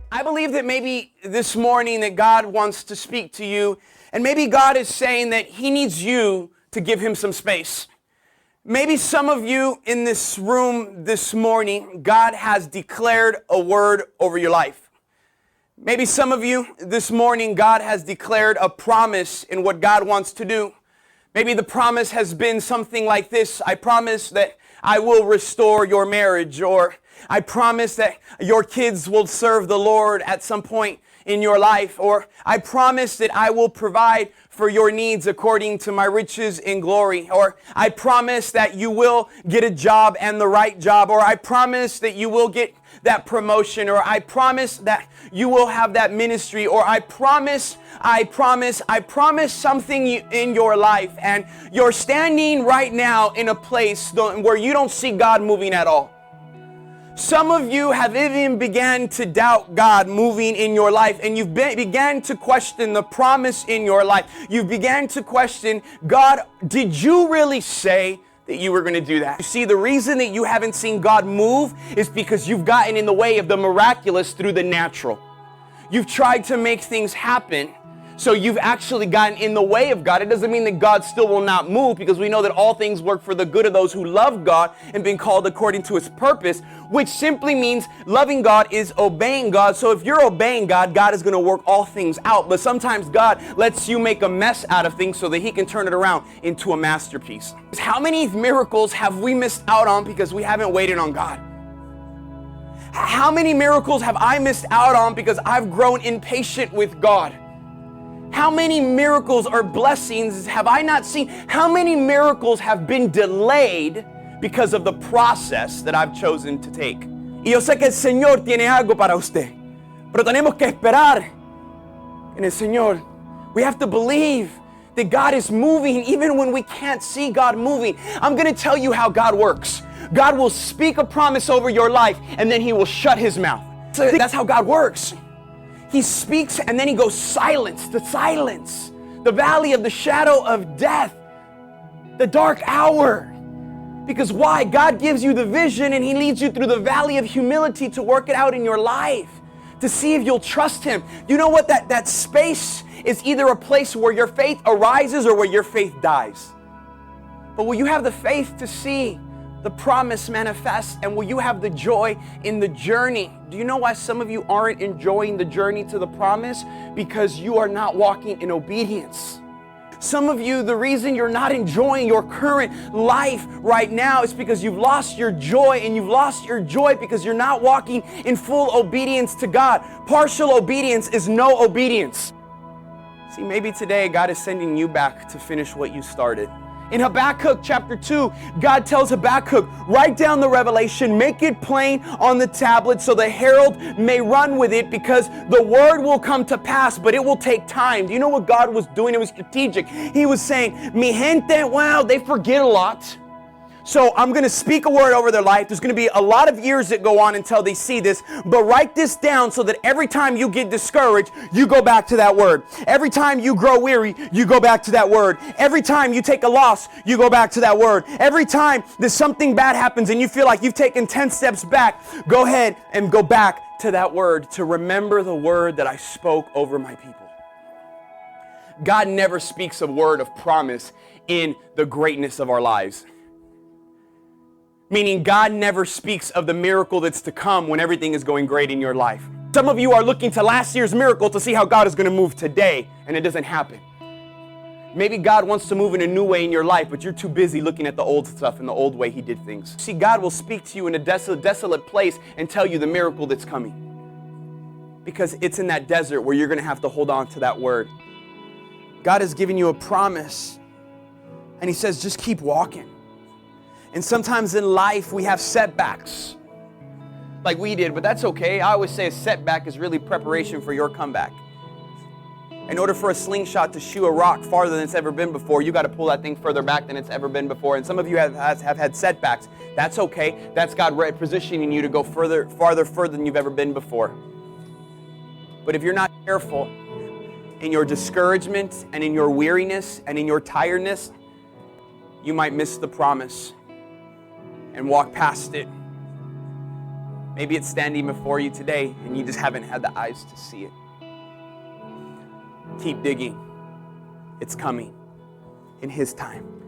I believe that maybe this morning that God wants to speak to you, and maybe God is saying that He needs you to give Him some space. Maybe some of you in this room this morning, God has declared a word over your life. Maybe some of you this morning, God has declared a promise in what God wants to do. Maybe the promise has been something like this: I promise that I will restore your marriage, or I promise that your kids will serve the Lord at some point in your life, or I promise that I will provide for your needs according to my riches in glory, or I promise that you will get a job and the right job, or I promise that you will get that promotion, or I promise that you will have that ministry, or I promise something in your life, and you're standing right now in a place where you don't see God moving at all. Some of you have even began to doubt God moving in your life, and you've began to question the promise in your life. You began to question, God, did you really say that you were going to do that? You see, the reason that you haven't seen God move is because you've gotten in the way of the miraculous through the natural. You've tried to make things happen, so you've actually gotten in the way of God. It doesn't mean that God still will not move, because we know that all things work for the good of those who love God and been called according to His purpose, which simply means loving God is obeying God. So if you're obeying God, God is going to work all things out. But sometimes God lets you make a mess out of things so that He can turn it around into a masterpiece. How many miracles have we missed out on because we haven't waited on God? How many miracles have I missed out on because I've grown impatient with God? How many miracles or blessings have I not seen? How many miracles have been delayed because of the process that I've chosen to take? Y yo sé que el Señor tiene algo para usted, pero tenemos que esperar en el Señor. We have to believe that God is moving even when we can't see God moving. I'm going to tell you how God works. God will speak a promise over your life, and then He will shut His mouth. So that's how God works. He speaks and then He goes silence, the valley of the shadow of death, the dark hour. Because why? God gives you the vision and He leads you through the valley of humility to work it out in your life, to see if you'll trust Him. You know what? That space is either a place where your faith arises or where your faith dies. But will you have the faith to see the promise manifest, and will you have the joy in the journey? Do you know why some of you aren't enjoying the journey to the promise? Because you are not walking in obedience. Some of you, the reason you're not enjoying your current life right now is because you've lost your joy, and you've lost your joy because you're not walking in full obedience to God. Partial obedience is no obedience. See, maybe today God is sending you back to finish what you started. In Habakkuk chapter 2, God tells Habakkuk, write down the revelation, make it plain on the tablet so the herald may run with it, because the word will come to pass, but it will take time. Do you know what God was doing? It was strategic. He was saying, mi gente, wow, they forget a lot. So I'm going to speak a word over their life. There's going to be a lot of years that go on until they see this. But write this down so that every time you get discouraged, you go back to that word. Every time you grow weary, you go back to that word. Every time you take a loss, you go back to that word. Every time that something bad happens and you feel like you've taken 10 steps back, go ahead and go back to that word, to remember the word that I spoke over my people. God never speaks a word of promise in the greatness of our lives. Meaning God never speaks of the miracle that's to come when everything is going great in your life. Some of you are looking to last year's miracle to see how God is going to move today, and it doesn't happen. Maybe God wants to move in a new way in your life, but you're too busy looking at the old stuff and the old way He did things. See, God will speak to you in a desolate place and tell you the miracle that's coming. Because it's in that desert where you're going to have to hold on to that word. God has given you a promise, and He says, just keep walking. And sometimes in life we have setbacks like we did, but that's okay. I always say a setback is really preparation for your comeback. In order for a slingshot to shoot a rock farther than it's ever been before, you got to pull that thing further back than it's ever been before. And some of you have had setbacks. That's okay. That's God positioning you to go farther than you've ever been before. But if you're not careful in your discouragement and in your weariness and in your tiredness, you might miss the promise and walk past it Maybe it's standing before you today and you just haven't had the eyes to see it. Keep digging. It's coming in His time.